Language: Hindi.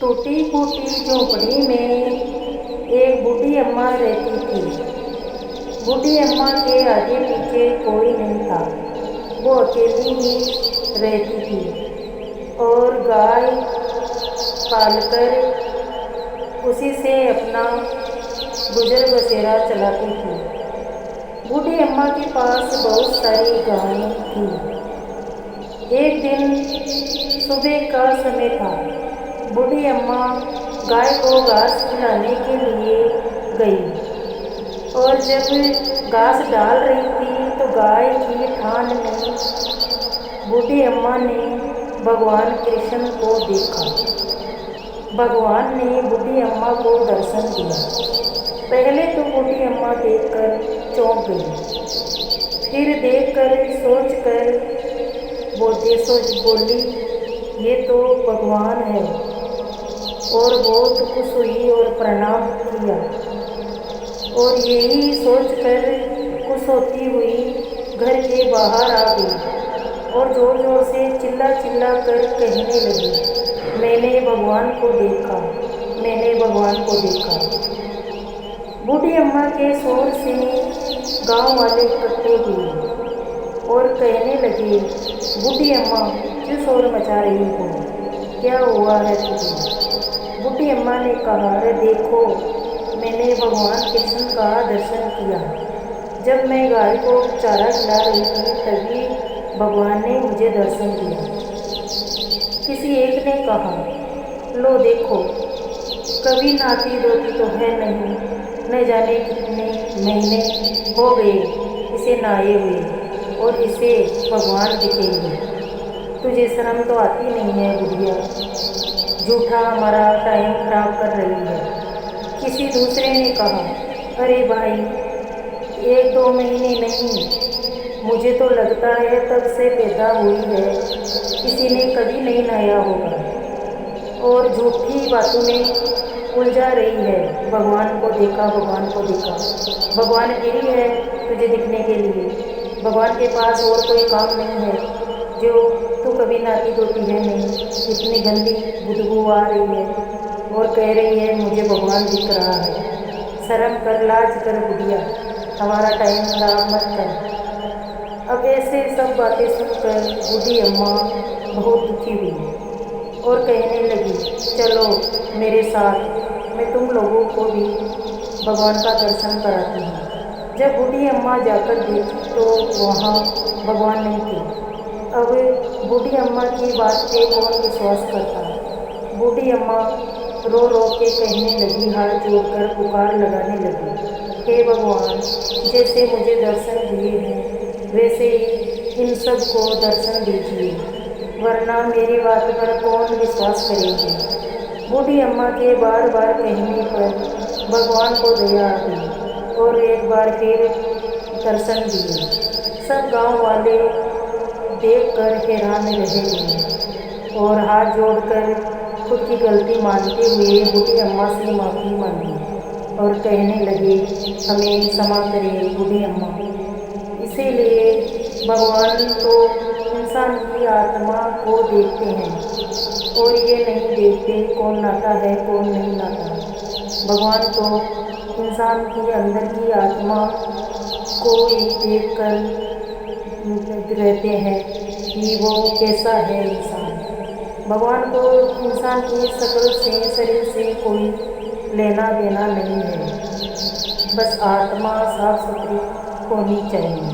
टूटी फूटी झोंपड़ी में एक बूढ़ी अम्मा रहती थी। बूढ़ी अम्मा के आगे पीछे कोई नहीं था। वो अकेली ही रहती थी और गाय पालकर उसी से अपना गुजर बसेरा चलाती थी। बूढ़ी अम्मा के पास बहुत सारी गायें थीं। एक दिन सुबह का समय था। बूढ़ी अम्मा गाय को घास खिलाने के लिए गई और जब घास डाल रही थी तो गाय की थान में बूढ़ी अम्मा ने भगवान कृष्ण को देखा। भगवान ने बूढ़ी अम्मा को दर्शन दिया। पहले तो बूढ़ी अम्मा देखकर चौंक गई, फिर देखकर सोचकर सोच बोली, ये तो भगवान है। और बहुत खुश हुई और प्रणाम किया। और यही सोचकर खुश होती हुई घर के बाहर आ गई और जोर जोर से चिल्ला चिल्ला कर कहने लगी, मैंने भगवान को देखा, मैंने भगवान को देखा। बूढ़ी अम्मा के शोर से गांव वाले इकट्ठे हुए और कहने लगे, बूढ़ी अम्मा क्यों शोर मचा रही हो, क्या हुआ है तुझे? बूढ़ी अम्मा ने कहा, अरे देखो, मैंने भगवान कृष्ण का दर्शन किया। जब मैं गाय को चारा खिला रही थी तभी भगवान ने मुझे दर्शन दिया। किसी एक ने कहा, लो देखो, कभी नाती धोती तो है नहीं, न जाने कितने महीने हो गए इसे नहाए हुए और इसे भगवान दिखेंगे। तुझे शर्म तो आती नहीं है बुढ़िया, झूठा हमारा टाइम खराब कर रही है। किसी दूसरे ने कहा, अरे भाई, 1-2 महीने नहीं, मुझे तो लगता है तब से पैदा हुई है, किसी ने कभी नहीं नहाया होगा और झूठी बातों में उलझा रही है। भगवान को देखा, भगवान को देखा। भगवान गिरी है तुझे दिखने के लिए। भगवान के पास और कोई काम नहीं है जो तू कभी नहाती धोती है नहीं। इतनी गंदी बदबू आ रही है और कह रही है मुझे भगवान दिख रहा है। शर्म कर, लाज कर बुढ़िया, हमारा टाइम खराब मत कर। अब ऐसे सब बातें सुनकर बूढ़ी अम्मा बहुत दुखी हुई और कहने लगी, चलो मेरे साथ, मैं तुम लोगों को भी भगवान का दर्शन कराती हूँ। जब बूढ़ी अम्मा जाकर देखी तो वहाँ भगवान नहीं थे। अब बूढ़ी अम्मा की बात पे कौन विश्वास करता। बूढ़ी अम्मा रो रो के कहने लगी, हाथ जोड़कर पुकार लगाने लगी, हे भगवान, जैसे मुझे दर्शन दिए हैं वैसे ही इन सब को दर्शन दीजिए, वरना मेरी बात पर कौन विश्वास करेगी। बूढ़ी अम्मा के बार बार कहने पर भगवान को दया आ गई और एक बार फिर दर्शन दिए। सब गांव वाले देखकर हैरान रह गए और हाथ जोड़कर खुद की गलती मानते हुए बूढ़ी अम्मा से माफ़ी मांगी और कहने लगे, हमें क्षमा करें बूढ़ी अम्मा। इसीलिए भगवान तो इंसान की आत्मा को देखते हैं और ये नहीं देखते कौन नाता है कौन नहीं नाता। भगवान तो इंसान की अंदर की आत्मा को ही देख कर रहते हैं कि वो कैसा है इंसान। भगवान को इंसान की शक्ल से, शरीर से कोई लेना देना नहीं है, बस आत्मा साफ सुथरी होनी चाहिए।